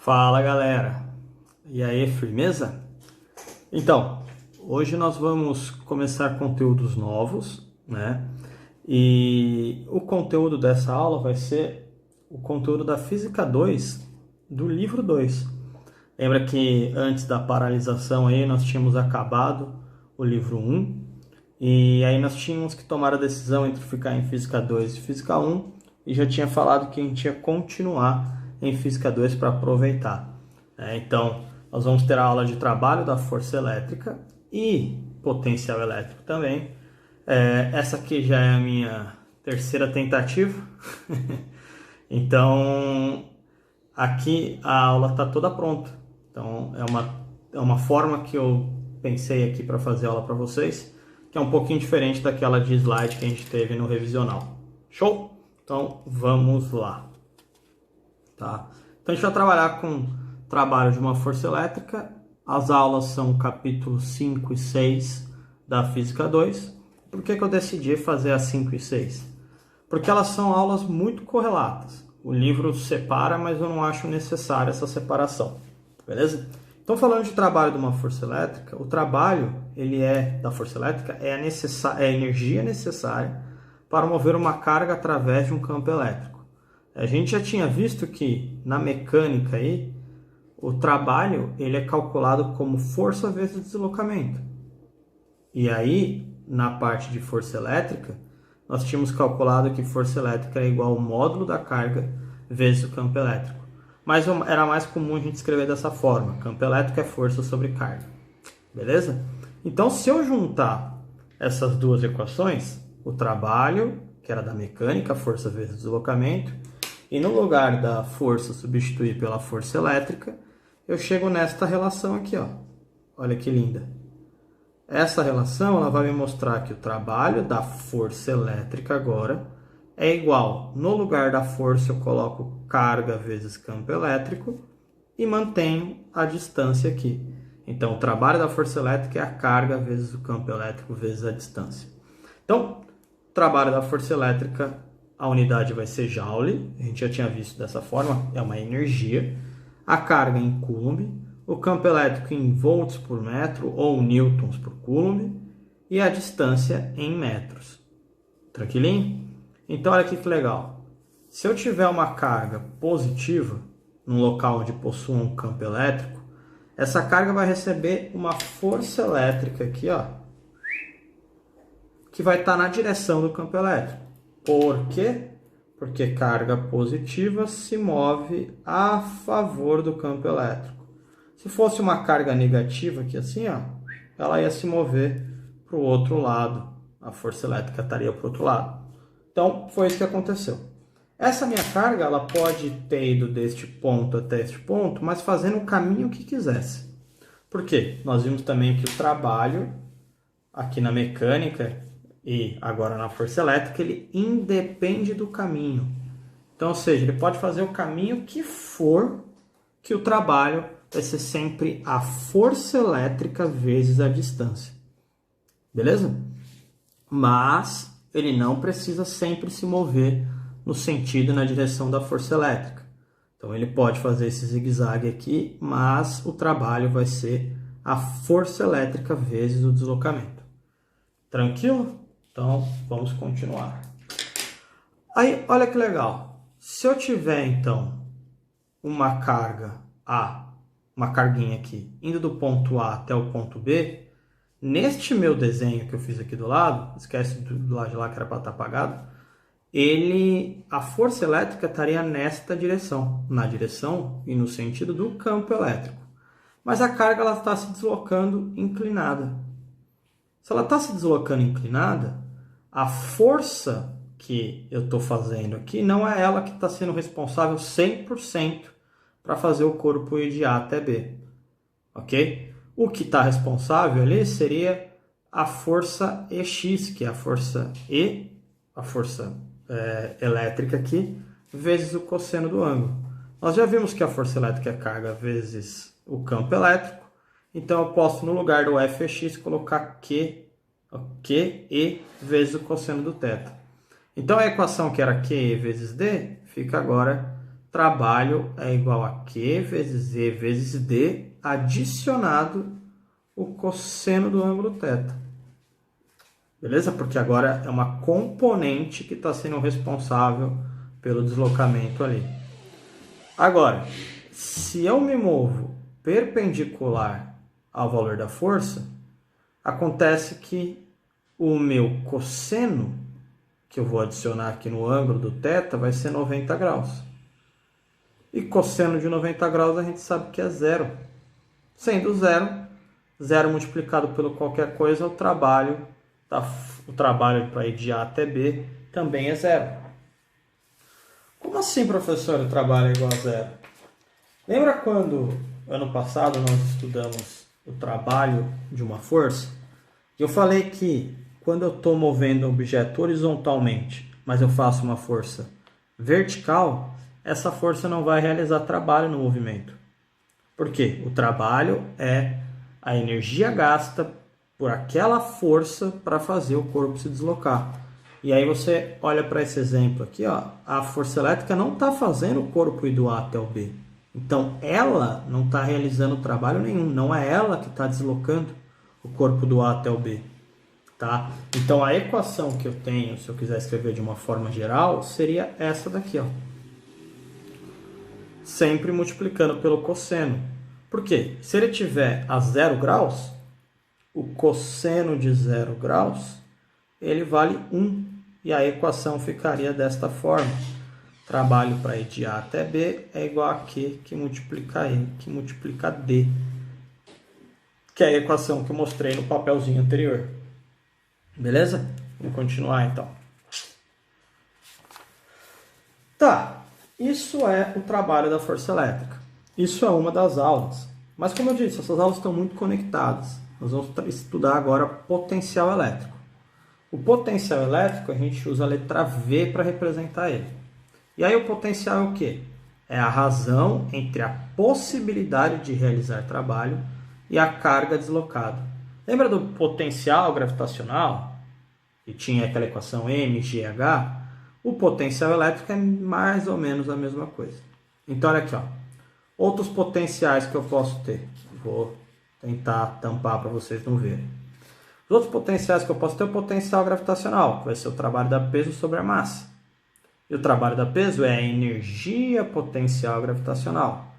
Fala galera, e aí, firmeza? Então, hoje nós vamos começar conteúdos novos, né? E o conteúdo dessa aula vai ser o conteúdo da Física 2 do livro 2. Lembra que antes da paralisação aí nós tínhamos acabado o livro 1 e aí nós tínhamos que tomar a decisão entre ficar em Física 2 e Física 1 e já tinha falado que a gente ia continuar em Física 2 para aproveitar. Então, nós vamos ter a aula de trabalho da força elétrica e potencial elétrico também. Essa aqui já é a minha terceira tentativa. Então, aqui a aula está toda pronta. Então, é uma forma que eu pensei aqui para fazer a aula para vocês, que é um pouquinho diferente daquela de slide que a gente teve no revisional. Show? Então, vamos lá. Tá? Então a gente vai trabalhar com trabalho de uma força elétrica. As aulas são capítulos 5 e 6 da Física 2. Por que eu decidi fazer as 5 e 6? Porque elas são aulas muito correlatas. O livro separa, mas eu não acho necessária essa separação. Beleza? Então, falando de trabalho de uma força elétrica, o trabalho da força elétrica é a energia necessária para mover uma carga através de um campo elétrico. A gente já tinha visto que na mecânica aí, o trabalho ele é calculado como força vezes deslocamento. E aí, na parte de força elétrica, nós tínhamos calculado que força elétrica é igual ao módulo da carga vezes o campo elétrico. Mas era mais comum a gente escrever dessa forma. Campo elétrico é força sobre carga. Beleza? Então, se eu juntar essas duas equações, o trabalho, que era da mecânica, força vezes deslocamento, e no lugar da força substituir pela força elétrica, eu chego nesta relação aqui, ó. Olha que linda. Essa relação ela vai me mostrar que o trabalho da força elétrica agora é igual, no lugar da força eu coloco carga vezes campo elétrico e mantenho a distância aqui. Então, o trabalho da força elétrica é a carga vezes o campo elétrico vezes a distância. Então, o trabalho da força elétrica, a unidade vai ser Joule, a gente já tinha visto dessa forma, é uma energia. A carga em Coulomb, o campo elétrico em volts por metro ou newtons por Coulomb e a distância em metros. Tranquilinho? Então, olha aqui que legal. Se eu tiver uma carga positiva num local onde possua um campo elétrico, essa carga vai receber uma força elétrica aqui, ó, que vai estar na direção do campo elétrico. Por quê? Porque carga positiva se move a favor do campo elétrico. Se fosse uma carga negativa aqui assim, ó, ela ia se mover para o outro lado. A força elétrica estaria para o outro lado. Então, foi isso que aconteceu. Essa minha carga ela pode ter ido deste ponto até este ponto, mas fazendo o caminho que quisesse. Por quê? Nós vimos também que o trabalho aqui na mecânica e agora na força elétrica, ele independe do caminho. Então, ou seja, ele pode fazer o caminho que for, que o trabalho vai ser sempre a força elétrica vezes a distância. Beleza? Mas ele não precisa sempre se mover no sentido e na direção da força elétrica. Então, ele pode fazer esse zigue-zague aqui, mas o trabalho vai ser a força elétrica vezes o deslocamento. Tranquilo? Então, vamos continuar. Aí, olha que legal. Se eu tiver, então, uma carga A, uma carguinha aqui, indo do ponto A até o ponto B, neste meu desenho que eu fiz aqui do lado, esquece do lado de lá que era para estar apagado, a força elétrica estaria nesta direção, na direção e no sentido do campo elétrico. Mas a carga ela está se deslocando inclinada. Se ela está se deslocando inclinada, a força que eu estou fazendo aqui não é ela que está sendo responsável 100% para fazer o corpo ir de A até B. Ok? O que está responsável ali seria a força EX, que é a força E, a força elétrica aqui, vezes o cosseno do ângulo. Nós já vimos que a força elétrica é carga vezes o campo elétrico, então eu posso, no lugar do Fx, colocar QE vezes o cosseno do θ. Então a equação que era QE vezes D fica agora trabalho é igual a Q vezes E vezes D adicionado o cosseno do ângulo θ. Beleza? Porque agora é uma componente que está sendo responsável pelo deslocamento ali. Agora, se eu me movo perpendicular ao valor da força, acontece que o meu cosseno, que eu vou adicionar aqui no ângulo do θ, vai ser 90 graus. E cosseno de 90 graus a gente sabe que é zero. Sendo zero, zero multiplicado pelo qualquer coisa, o trabalho para ir de A até B também é zero. Como assim, professor, o trabalho é igual a zero? Lembra quando, ano passado, nós estudamos o trabalho de uma força? Eu falei que quando eu estou movendo um objeto horizontalmente, mas eu faço uma força vertical, essa força não vai realizar trabalho no movimento. Por quê? O trabalho é a energia gasta por aquela força para fazer o corpo se deslocar. E aí você olha para esse exemplo aqui, ó, a força elétrica não está fazendo o corpo ir do A até o B. Então ela não está realizando trabalho nenhum, não é ela que está deslocando o corpo do A até o B. Tá? Então a equação que eu tenho, se eu quiser escrever de uma forma geral, seria essa daqui, ó. Sempre multiplicando pelo cosseno. Por quê? Se ele tiver a 0 graus, o cosseno de 0 graus, ele vale 1. E a equação ficaria desta forma. Trabalho para ir de A até B é igual a Q que multiplica E, que multiplica D. Que é a equação que eu mostrei no papelzinho anterior. Beleza? Vamos continuar então. Tá, isso é o trabalho da força elétrica. Isso é uma das aulas. Mas como eu disse, essas aulas estão muito conectadas. Nós vamos estudar agora potencial elétrico. O potencial elétrico a gente usa a letra V para representar ele. E aí o potencial é o quê? É a razão entre a possibilidade de realizar trabalho e a carga deslocada. Lembra do potencial gravitacional? Que tinha aquela equação mgh? O potencial elétrico é mais ou menos a mesma coisa. Então olha aqui, ó. Outros potenciais que eu posso ter. Vou tentar tampar para vocês não verem. Os outros potenciais que eu posso ter é o potencial gravitacional, que vai ser o trabalho da peso sobre a massa. E o trabalho da peso é a energia potencial gravitacional,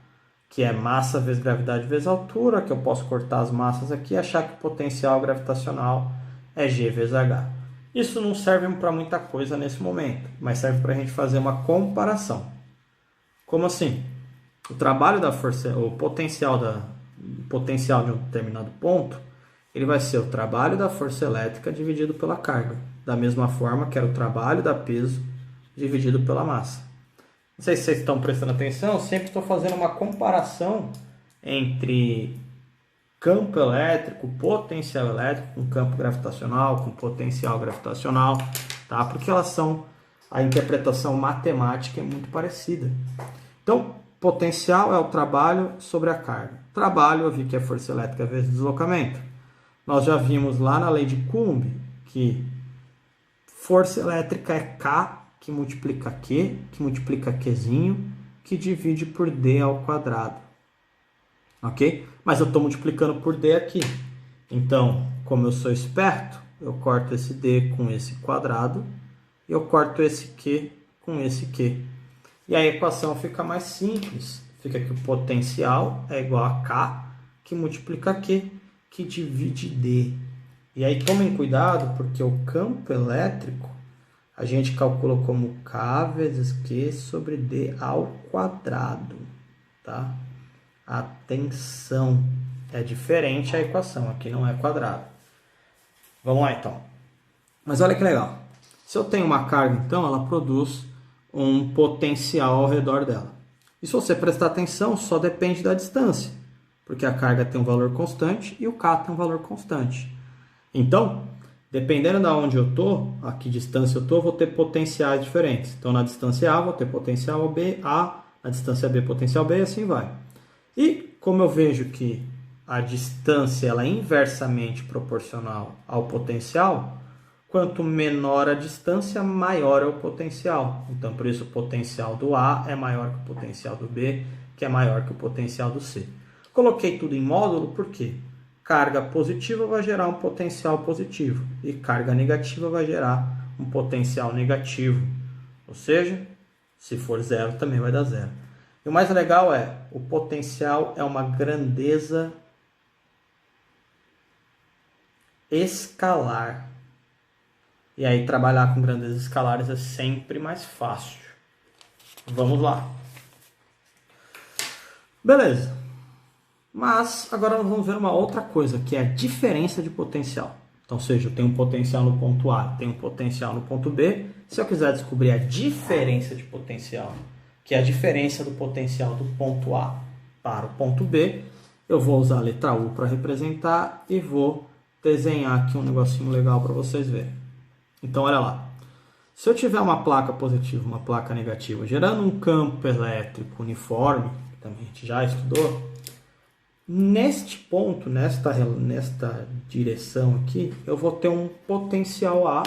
que é massa vezes gravidade vezes altura, que eu posso cortar as massas aqui e achar que o potencial gravitacional é G vezes H. Isso não serve para muita coisa nesse momento, mas serve para a gente fazer uma comparação. Como assim? O trabalho da força, o potencial de um determinado ponto, ele vai ser o trabalho da força elétrica dividido pela carga. Da mesma forma que era o trabalho da peso dividido pela massa. Não sei se vocês estão prestando atenção, eu sempre estou fazendo uma comparação entre campo elétrico, potencial elétrico, com campo gravitacional, com potencial gravitacional, tá? Porque a interpretação matemática é muito parecida. Então, potencial é o trabalho sobre a carga. Trabalho, eu vi que é força elétrica vezes deslocamento. Nós já vimos lá na lei de Coulomb que força elétrica é K, que multiplica Q, que multiplica Qzinho, que divide por D ao quadrado. Ok? Mas eu estou multiplicando por D aqui. Então, como eu sou esperto, eu corto esse D com esse quadrado e eu corto esse Q com esse Q. E a equação fica mais simples. Fica que o potencial é igual a K, que multiplica Q, que divide D. E aí tomem cuidado, porque o campo elétrico a gente calcula como K vezes Q sobre D ao quadrado. Tá? Atenção, é diferente a equação, aqui não é quadrado. Vamos lá então. Mas olha que legal. Se eu tenho uma carga, então, ela produz um potencial ao redor dela. E se você prestar atenção, só depende da distância, porque a carga tem um valor constante e o K tem um valor constante. Então, dependendo de onde eu estou, a que distância eu estou, vou ter potenciais diferentes. Então, na distância A, vou ter potencial B, A, na distância B, potencial B, e assim vai. E como eu vejo que a distância ela é inversamente proporcional ao potencial, Quanto menor a distância, maior é o potencial. Então, por isso, o potencial do A é maior que o potencial do B, que é maior que o potencial do C. Coloquei tudo em módulo porque carga positiva vai gerar um potencial positivo e carga negativa vai gerar um potencial negativo. Ou seja, se for zero, também vai dar zero. E o mais legal é, o potencial é uma grandeza escalar. E aí trabalhar com grandezas escalares é sempre mais fácil. Vamos lá. Beleza. Mas agora nós vamos ver uma outra coisa, que é a diferença de potencial. Então, ou seja, eu tenho um potencial no ponto A, tenho um potencial no ponto B. Se eu quiser descobrir a diferença de potencial, que é a diferença do potencial do ponto A para o ponto B, eu vou usar a letra U para representar e vou desenhar aqui um negocinho legal para vocês verem. Então, olha lá. Se eu tiver uma placa positiva e uma placa negativa gerando um campo elétrico uniforme, que também a gente já estudou, neste ponto, nesta direção aqui, eu vou ter um potencial A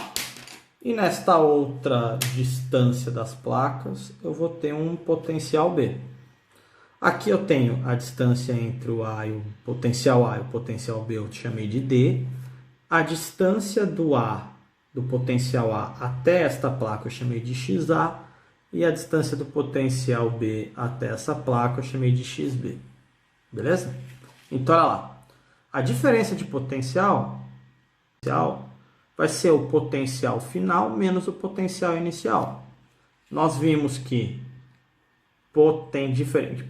e nesta outra distância das placas eu vou ter um potencial B. Aqui eu tenho a distância entre o A e o potencial A e o potencial B, eu chamei de D. A distância do potencial A até esta placa eu chamei de XA e a distância do potencial B até essa placa eu chamei de XB. Beleza? Então, olha lá. A diferença de potencial vai ser o potencial final menos o potencial inicial. Nós vimos que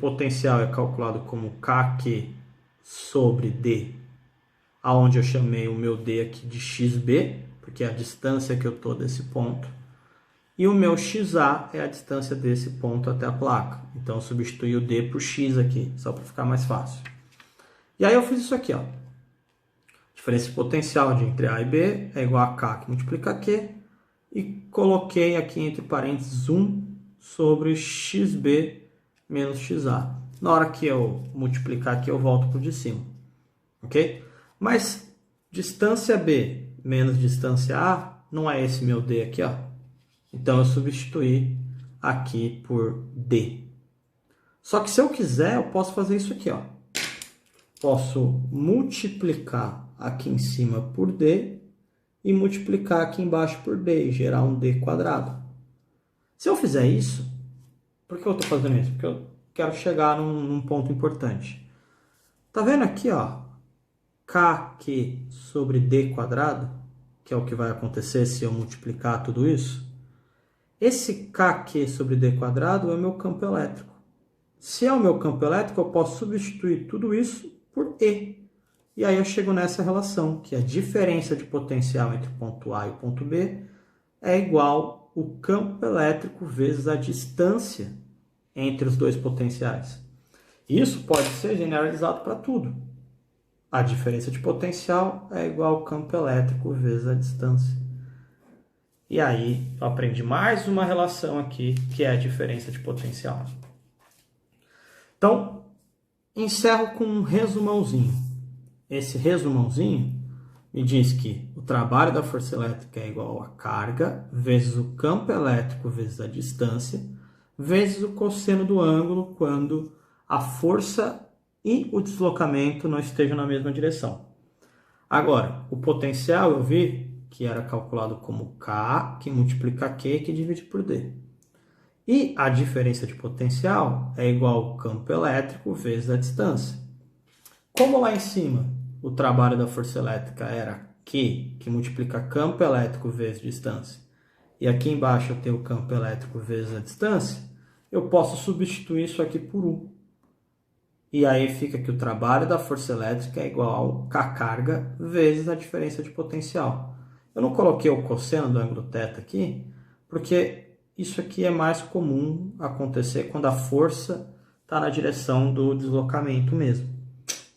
potencial é calculado como KQ sobre D, aonde eu chamei o meu D aqui de XB, porque é a distância que eu estou desse ponto. E o meu XA é a distância desse ponto até a placa. Então, eu substituí o D por X aqui, só para ficar mais fácil. E aí eu fiz isso aqui, ó. Diferença de potencial entre A e B é igual a K que multiplica Q. E coloquei aqui entre parênteses 1 sobre XB menos XA. Na hora que eu multiplicar aqui, eu volto para o de cima. Ok? Mas distância B menos distância A não é esse meu D aqui, ó. Então, eu substituí aqui por D. Só que se eu quiser, eu posso fazer isso aqui, ó. Posso multiplicar aqui em cima por D e multiplicar aqui embaixo por D e gerar um D quadrado. Se eu fizer isso, por que eu estou fazendo isso? Porque eu quero chegar num ponto importante. Tá vendo aqui, ó? KQ sobre D quadrado, que é o que vai acontecer se eu multiplicar tudo isso. Esse KQ sobre D quadrado é o meu campo elétrico. Se é o meu campo elétrico, eu posso substituir tudo isso por E. E aí eu chego nessa relação, que a diferença de potencial entre o ponto A e o ponto B é igual o campo elétrico vezes a distância entre os dois potenciais. Isso pode ser generalizado para tudo. A diferença de potencial é igual ao campo elétrico vezes a distância. E aí eu aprendi mais uma relação aqui, que é a diferença de potencial. Então, encerro com um resumãozinho. Esse resumãozinho me diz que o trabalho da força elétrica é igual a carga vezes o campo elétrico vezes a distância vezes o cosseno do ângulo quando a força e o deslocamento não estejam na mesma direção. Agora, o potencial eu vi que era calculado como K, que multiplica Q, que divide por D. E a diferença de potencial é igual ao campo elétrico vezes a distância. Como lá em cima o trabalho da força elétrica era Q, que multiplica campo elétrico vezes distância, e aqui embaixo eu tenho o campo elétrico vezes a distância, eu posso substituir isso aqui por 1. E aí fica que o trabalho da força elétrica é igual ao K carga vezes a diferença de potencial. Eu não coloquei o cosseno do ângulo θ aqui, porque isso aqui é mais comum acontecer quando a força está na direção do deslocamento mesmo.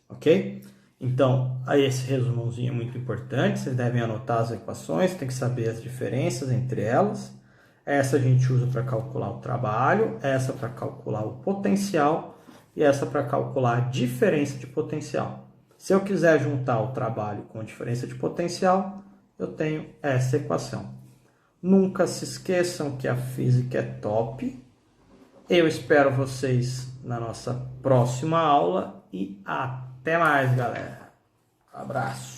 Ok? Então, aí esse resumãozinho é muito importante. Vocês devem anotar as equações, tem que saber as diferenças entre elas. Essa a gente usa para calcular o trabalho, essa para calcular o potencial e essa para calcular a diferença de potencial. Se eu quiser juntar o trabalho com a diferença de potencial, eu tenho essa equação. Nunca se esqueçam que a física é top. Eu espero vocês na nossa próxima aula e até mais, galera. Abraço.